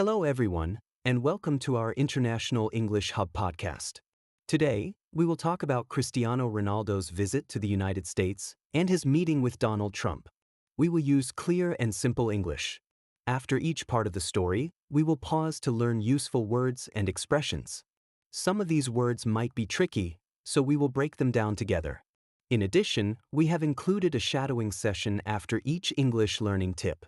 Hello, everyone, and welcome to our International English Hub podcast. Today, we will talk about Cristiano Ronaldo's visit to the United States and his meeting with Donald Trump. We will use clear and simple English. After each part of the story, we will pause to learn useful words and expressions. Some of these words might be tricky, so we will break them down together. In addition, we have included a shadowing session after each English learning tip.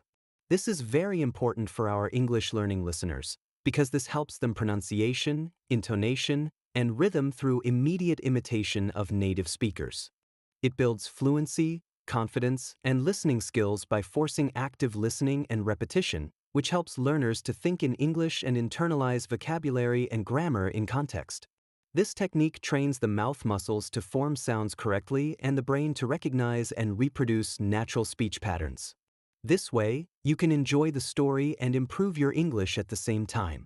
This is very important for our English learning listeners because this helps them pronunciation, intonation, and rhythm through immediate imitation of native speakers. It builds fluency, confidence, and listening skills by forcing active listening and repetition, which helps learners to think in English and internalize vocabulary and grammar in context. This technique trains the mouth muscles to form sounds correctly and the brain to recognize and reproduce natural speech patterns. This way, you can enjoy the story and improve your English at the same time.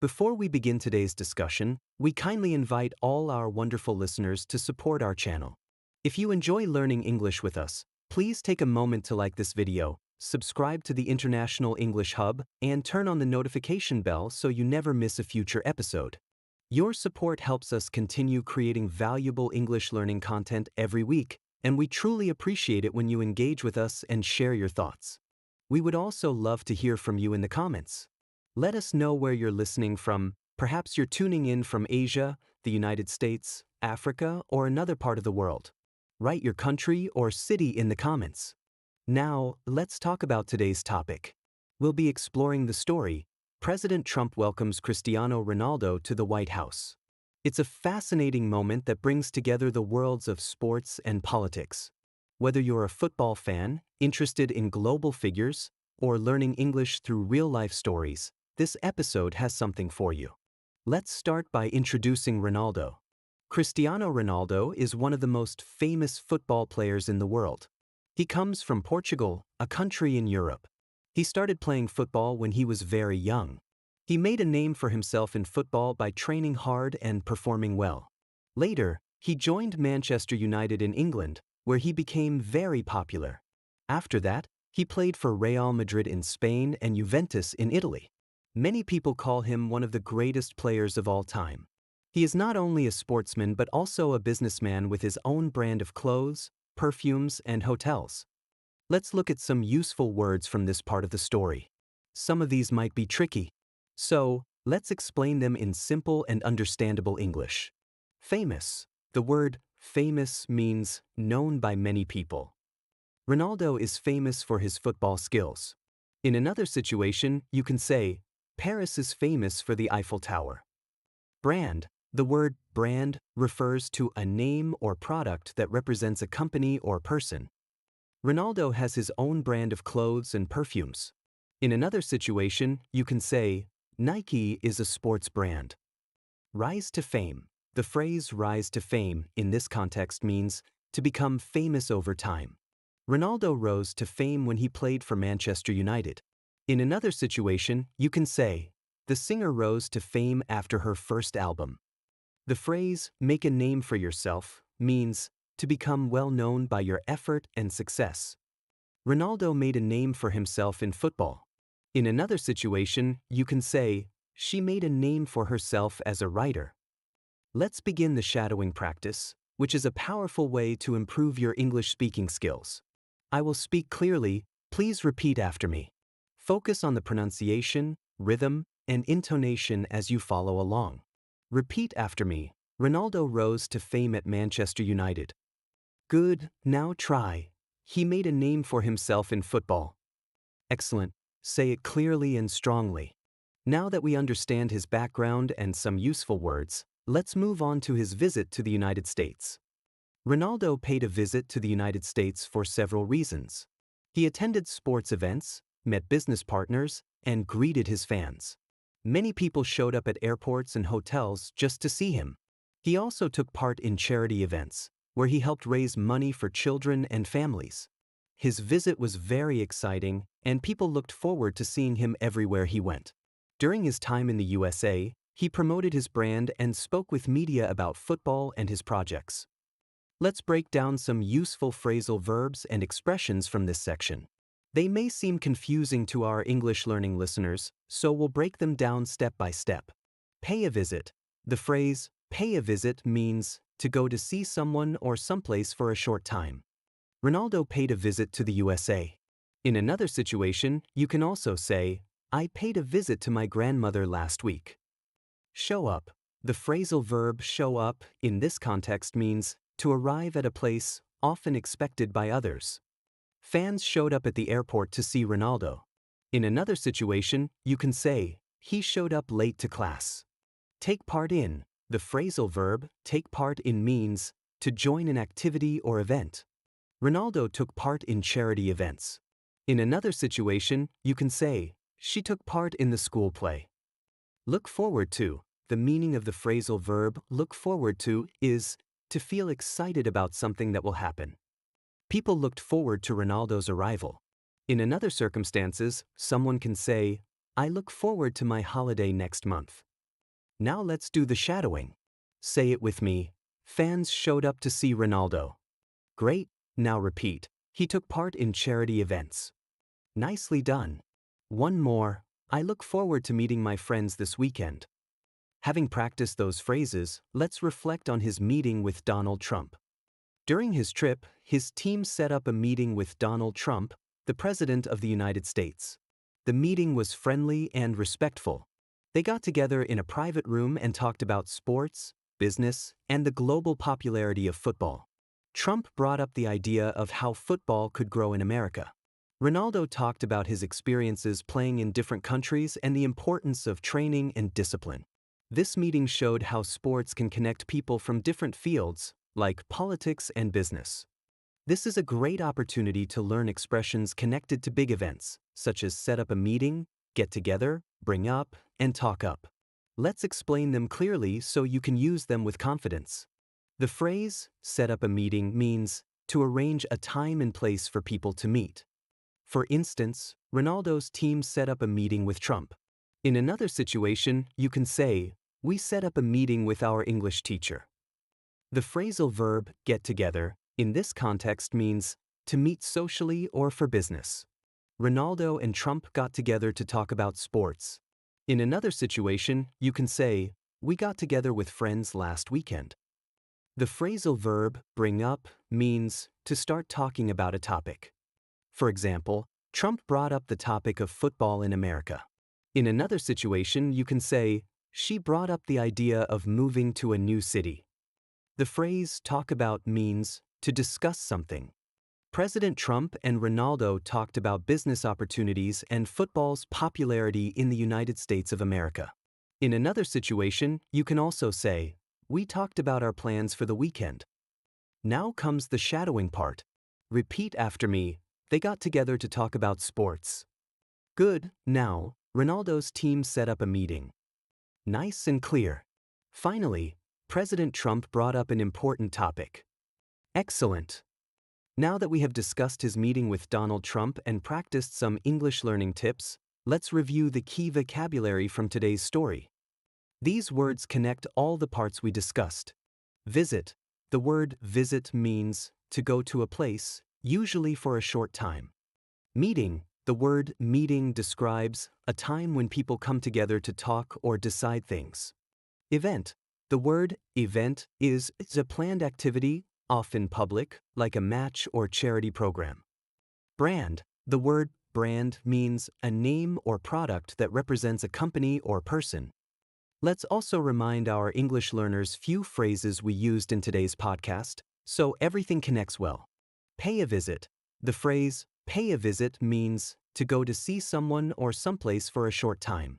Before we begin today's discussion, we kindly invite all our wonderful listeners to support our channel. If you enjoy learning English with us, please take a moment to like this video, subscribe to the International English Hub, and turn on the notification bell so you never miss a future episode. Your support helps us continue creating valuable English learning content every week, and we truly appreciate it when you engage with us and share your thoughts. We would also love to hear from you in the comments. Let us know where you're listening from. Perhaps you're tuning in from Asia, the United States, Africa, or another part of the world. Write your country or city in the comments. Now, let's talk about today's topic. We'll be exploring the story, President Trump welcomes Cristiano Ronaldo to the White House. It's a fascinating moment that brings together the worlds of sports and politics. Whether you're a football fan, interested in global figures, or learning English through real-life stories, this episode has something for you. Let's start by introducing Ronaldo. Cristiano Ronaldo is one of the most famous football players in the world. He comes from Portugal, a country in Europe. He started playing football when he was very young. He made a name for himself in football by training hard and performing well. Later, he joined Manchester United in England, where he became very popular. After that, he played for Real Madrid in Spain and Juventus in Italy. Many people call him one of the greatest players of all time. He is not only a sportsman but also a businessman with his own brand of clothes, perfumes, and hotels. Let's look at some useful words from this part of the story. Some of these might be tricky, so let's explain them in simple and understandable English. Famous. The word famous means known by many people. Ronaldo is famous for his football skills. In another situation, you can say, Paris is famous for the Eiffel Tower. Brand. The word brand refers to a name or product that represents a company or person. Ronaldo has his own brand of clothes and perfumes. In another situation, you can say, Nike is a sports brand. Rise to fame. The phrase rise to fame in this context means to become famous over time. Ronaldo rose to fame when he played for Manchester United. In another situation, you can say, the singer rose to fame after her first album. The phrase make a name for yourself means to become well known by your effort and success. Ronaldo made a name for himself in football. In another situation, you can say, she made a name for herself as a writer. Let's begin the shadowing practice, which is a powerful way to improve your English speaking skills. I will speak clearly, please repeat after me. Focus on the pronunciation, rhythm, and intonation as you follow along. Repeat after me. Ronaldo rose to fame at Manchester United. Good, now try. He made a name for himself in football. Excellent. Say it clearly and strongly. Now that we understand his background and some useful words, let's move on to his visit to the United States. Ronaldo paid a visit to the United States for several reasons. He attended sports events, met business partners, and greeted his fans. Many people showed up at airports and hotels just to see him. He also took part in charity events, where he helped raise money for children and families. His visit was very exciting, and people looked forward to seeing him everywhere he went. During his time in the USA, he promoted his brand and spoke with media about football and his projects. Let's break down some useful phrasal verbs and expressions from this section. They may seem confusing to our English learning listeners, so we'll break them down step by step. Pay a visit. The phrase, pay a visit means to go to see someone or someplace for a short time. Ronaldo paid a visit to the USA. In another situation, you can also say, I paid a visit to my grandmother last week. Show up. The phrasal verb show up in this context means to arrive at a place, often expected by others. Fans showed up at the airport to see Ronaldo. In another situation, you can say, he showed up late to class. Take part in. The phrasal verb take part in means to join an activity or event. Ronaldo took part in charity events. In another situation, you can say, she took part in the school play. Look forward to. The meaning of the phrasal verb look forward to is to feel excited about something that will happen. People looked forward to Ronaldo's arrival. In another circumstances, someone can say, I look forward to my holiday next month. Now let's do the shadowing. Say it with me. Fans showed up to see Ronaldo. Great, now repeat. He took part in charity events. Nicely done. One more. I look forward to meeting my friends this weekend. Having practiced those phrases, let's reflect on his meeting with Donald Trump. During his trip, his team set up a meeting with Donald Trump, the President of the United States. The meeting was friendly and respectful. They got together in a private room and talked about sports, business, and the global popularity of football. Trump brought up the idea of how football could grow in America. Ronaldo talked about his experiences playing in different countries and the importance of training and discipline. This meeting showed how sports can connect people from different fields, like politics and business. This is a great opportunity to learn expressions connected to big events, such as set up a meeting, get together, bring up, and talk up. Let's explain them clearly so you can use them with confidence. The phrase, set up a meeting, means to arrange a time and place for people to meet. For instance, Ronaldo's team set up a meeting with Trump. In another situation, you can say, we set up a meeting with our English teacher. The phrasal verb, get together, in this context means to meet socially or for business. Ronaldo and Trump got together to talk about sports. In another situation, you can say, we got together with friends last weekend. The phrasal verb, bring up, means to start talking about a topic. For example, Trump brought up the topic of football in America. In another situation, you can say, she brought up the idea of moving to a new city. The phrase talk about means to discuss something. President Trump and Ronaldo talked about business opportunities and football's popularity in the United States of America. In another situation, you can also say, we talked about our plans for the weekend. Now comes the shadowing part. Repeat after me. They got together to talk about sports. Good, now, Ronaldo's team set up a meeting. Nice and clear. Finally, President Trump brought up an important topic. Excellent. Now that we have discussed his meeting with Donald Trump and practiced some English learning tips, let's review the key vocabulary from today's story. These words connect all the parts we discussed. Visit. The word visit means to go to a place, usually for a short time. Meeting. The word meeting describes a time when people come together to talk or decide things. Event. The word event is a planned activity, often public, like a match or charity program. Brand. The word brand means a name or product that represents a company or person. Let's also remind our English learners few phrases we used in today's podcast, so everything connects well. Pay a visit. The phrase pay a visit means to go to see someone or someplace for a short time.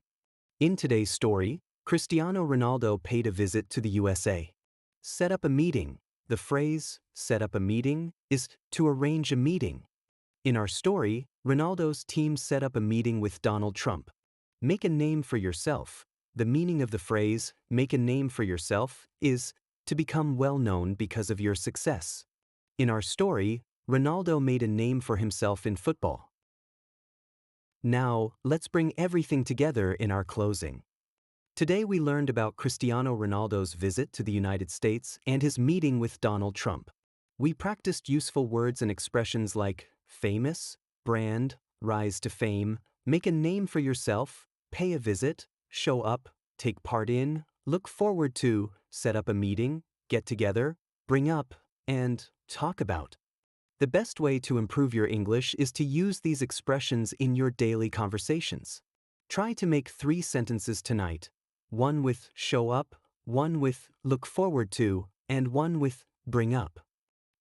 In today's story, Cristiano Ronaldo paid a visit to the USA. Set up a meeting. The phrase set up a meeting is to arrange a meeting. In our story, Ronaldo's team set up a meeting with Donald Trump. Make a name for yourself. The meaning of the phrase make a name for yourself is to become well known because of your success. In our story, Ronaldo made a name for himself in football. Now, let's bring everything together in our closing. Today we learned about Cristiano Ronaldo's visit to the United States and his meeting with Donald Trump. We practiced useful words and expressions like famous, brand, rise to fame, make a name for yourself, pay a visit, show up, take part in, look forward to, set up a meeting, get together, bring up, and talk about. The best way to improve your English is to use these expressions in your daily conversations. Try to make 3 sentences tonight. One with show up, one with look forward to, and one with bring up.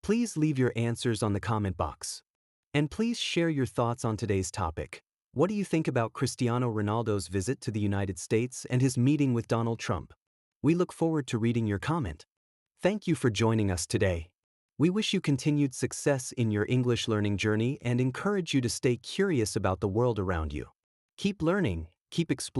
Please leave your answers on the comment box. And please share your thoughts on today's topic. What do you think about Cristiano Ronaldo's visit to the United States and his meeting with Donald Trump? We look forward to reading your comment. Thank you for joining us today. We wish you continued success in your English learning journey and encourage you to stay curious about the world around you. Keep learning, keep exploring.